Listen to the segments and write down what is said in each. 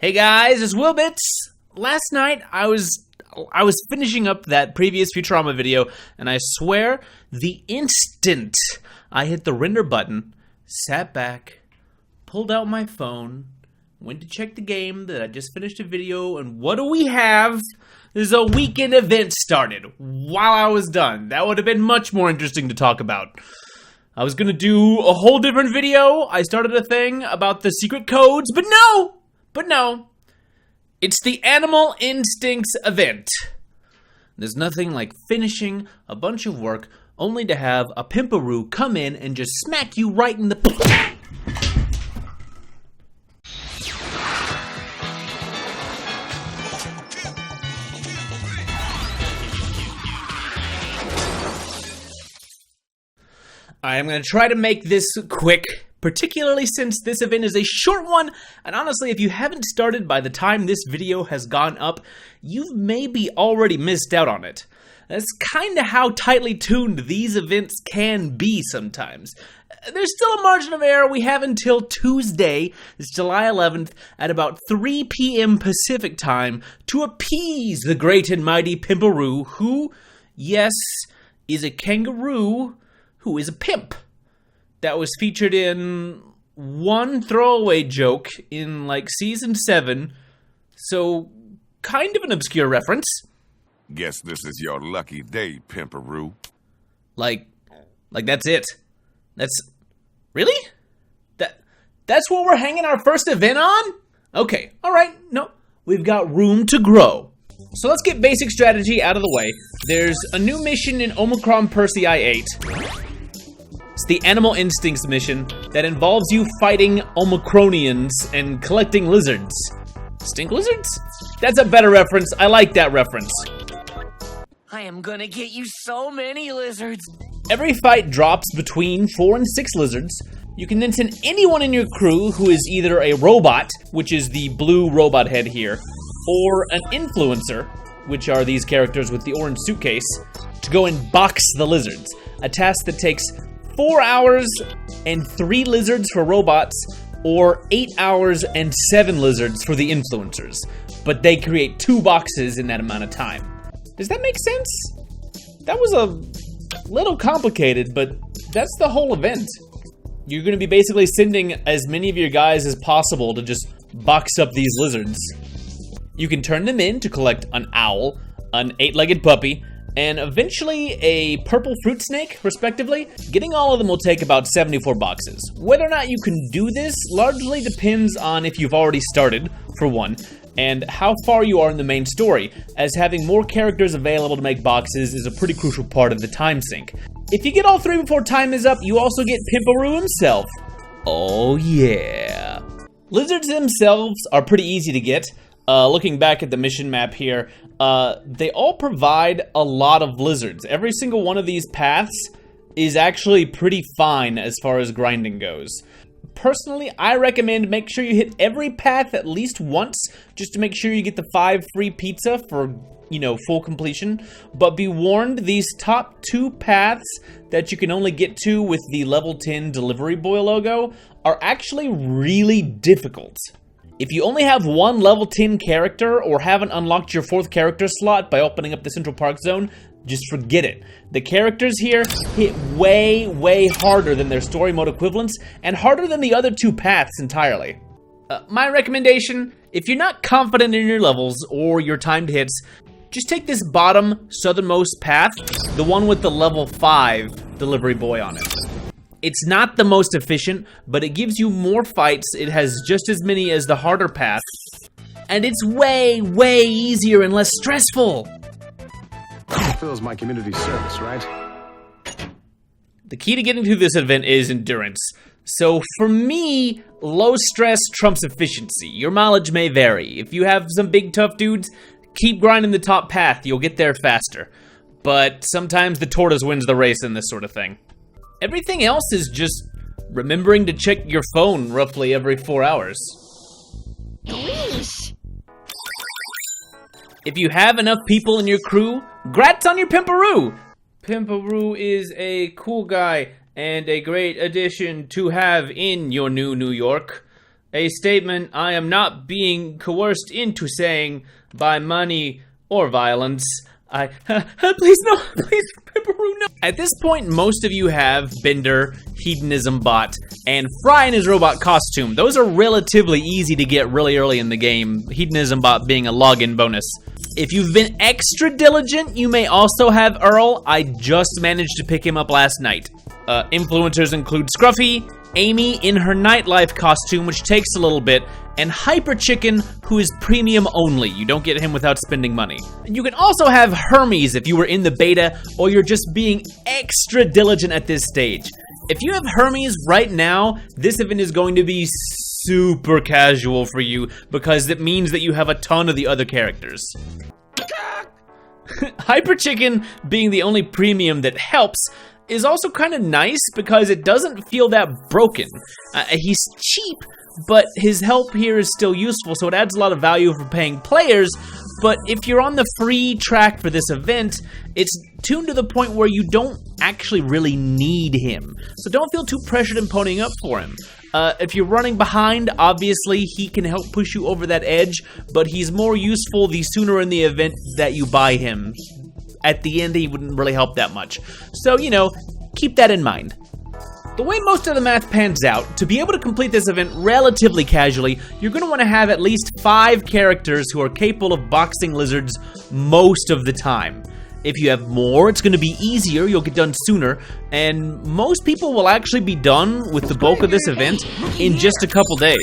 Hey guys, it's WillBits. Last night I was finishing up that previous Futurama video, and I swear the instant I hit the render button, sat back, pulled out my phone, went to check the game that I just finished a video, and what do we have? There's a weekend event started while I was done. That would have been much more interesting to talk about. I was gonna do a whole different video. I started a thing about the secret codes, but no! It's the Animal Instincts event. There's nothing like finishing a bunch of work only to have a Pimparoo come in and just smack you right in the... I am going to try to make this quick, particularly since this event is a short one, and honestly, if you haven't started by the time this video has gone up, you've maybe already missed out on it. That's kinda how tightly tuned these events can be sometimes. There's still a margin of error. We have until Tuesday, it's July 11th, at about 3 p.m. Pacific time to appease the great and mighty Pimparoo, who, yes, is a kangaroo who is a pimp. That was featured in one throwaway joke in, like, Season 7, so kind of an obscure reference. Guess this is your lucky day, Pimparoo. Like that's it? Really? That's what we're hanging our first event on? Okay, alright, no, we've got room to grow. So let's get basic strategy out of the way. There's a new mission in Omicron Persei 8. It's the Animal Instincts mission that involves you fighting Omicronians and collecting lizards. Stink lizards? That's a better reference. I like that reference. I am gonna get you so many lizards. Every fight drops between 4 and 6 lizards. You can then send anyone in your crew who is either a robot, which is the blue robot head here, or an influencer, which are these characters with the orange suitcase, to go and box the lizards. A task that takes 4 hours and 3 lizards for robots, or 8 hours and 7 lizards for the influencers. But they create 2 boxes in that amount of time. Does that make sense? That was a little complicated, but that's the whole event. You're going to be basically sending as many of your guys as possible to just box up these lizards. You can turn them in to collect an owl, an 8-legged puppy, and eventually a purple fruit snake, respectively. Getting all of them will take about 74 boxes. Whether or not you can do this largely depends on if you've already started, for one, and how far you are in the main story, as having more characters available to make boxes is a pretty crucial part of the time sink. If you get all 3 before time is up, you also get Pimparoo himself. Oh yeah. Lizards themselves are pretty easy to get. Looking back at the mission map here, they all provide a lot of lizards. Every single one of these paths is actually pretty fine as far as grinding goes. Personally, I recommend make sure you hit every path at least once, just to make sure you get the 5 free pizza for, full completion. But be warned, these top 2 paths that you can only get to with the level 10 delivery boy logo are actually really difficult. If you only have one level 10 character or haven't unlocked your 4th character slot by opening up the Central Park Zone, just forget it. The characters here hit way, way harder than their story mode equivalents and harder than the other 2 paths entirely. My recommendation, if you're not confident in your levels or your timed hits, just take this bottom southernmost path, the one with the level 5 delivery boy on it. It's not the most efficient, but it gives you more fights. It has just as many as the harder path. And it's way, way easier and less stressful. Fulfills my community service, right? The key to getting through this event is endurance. So for me, low stress trumps efficiency. Your mileage may vary. If you have some big tough dudes, keep grinding the top path. You'll get there faster. But sometimes the tortoise wins the race in this sort of thing. Everything else is just remembering to check your phone roughly every 4 hours. Yeesh. If you have enough people in your crew, grats on your Pimparoo! Pimparoo is a cool guy and a great addition to have in your new New York. A statement I am not being coerced into saying by money or violence. Please no, please, Pimparoo, no. At this point, most of you have Bender, Hedonism Bot, and Fry in his robot costume. Those are relatively easy to get really early in the game, Hedonism Bot being a login bonus. If you've been extra diligent, you may also have Earl. I just managed to pick him up last night. Influencers include Scruffy, Amy in her nightlife costume, which takes a little bit, and Hyper Chicken, who is premium only. You don't get him without spending money. And you can also have Hermes if you were in the beta, or you're just being extra diligent at this stage. If you have Hermes right now, this event is going to be super casual for you, because it means that you have a ton of the other characters. Hyper Chicken being the only premium that helps is also kind of nice because it doesn't feel that broken. He's cheap, but his help here is still useful, so it adds a lot of value for paying players. But if you're on the free track for this event, it's tuned to the point where you don't actually really need him. So don't feel too pressured in ponying up for him. If you're running behind, obviously he can help push you over that edge, but he's more useful the sooner in the event that you buy him. At the end, he wouldn't really help that much. So, you know, keep that in mind. The way most of the math pans out, to be able to complete this event relatively casually, you're going to want to have at least 5 characters who are capable of boxing lizards most of the time. If you have more, it's going to be easier, you'll get done sooner, and most people will actually be done with the bulk of this event in just a couple days.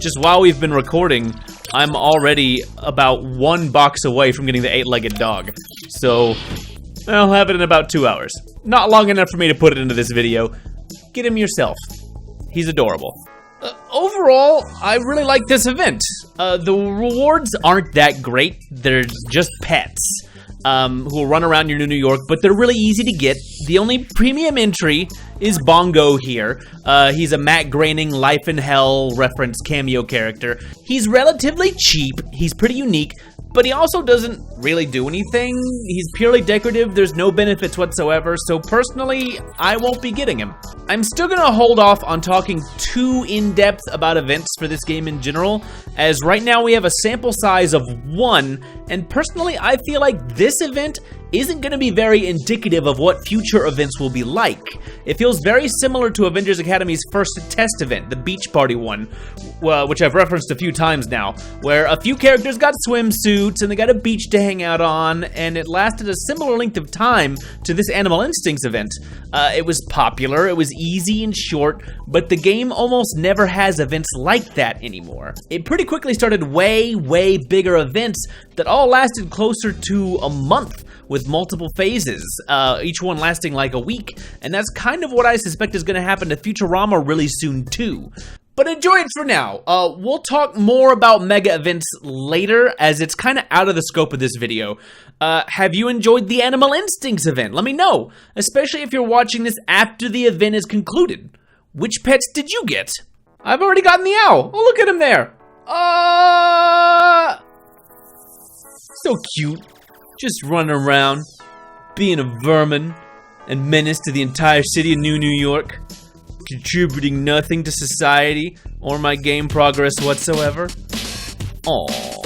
Just while we've been recording, I'm already about 1 box away from getting the 8-legged dog. So, I'll have it in about 2 hours. Not long enough for me to put it into this video. Get him yourself. He's adorable. Overall, I really like this event. The rewards aren't that great. They're just pets who will run around your New York, but they're really easy to get. The only premium entry is Bongo here. He's a Matt Groening Life in Hell reference cameo character. He's relatively cheap. He's pretty unique, but he also doesn't really do anything. He's purely decorative. There's no benefits whatsoever, so personally, I won't be getting him. I'm still gonna hold off on talking too in-depth about events for this game in general, as right now we have a sample size of 1, and personally, I feel like this event isn't going to be very indicative of what future events will be like. It feels very similar to Avengers Academy's first test event, the beach party one, which I've referenced a few times now, where a few characters got swimsuits and they got a beach to hang out on, and it lasted a similar length of time to this Animal Instincts event. It was popular, it was easy and short, but the game almost never has events like that anymore. It pretty quickly started way bigger events that all lasted closer to a month, with multiple phases, each one lasting like a week, and that's kind of what I suspect is going to happen to Futurama really soon too. But enjoy it for now. We'll talk more about mega events later, as it's kind of out of the scope of this video. Have you enjoyed the Animal Instincts event? Let me know, especially if you're watching this after the event is concluded. Which pets did you get? I've already gotten the owl. Oh, look at him there. So cute. Just running around, being a vermin and menace to the entire city of New York, contributing nothing to society or my game progress whatsoever. Aww.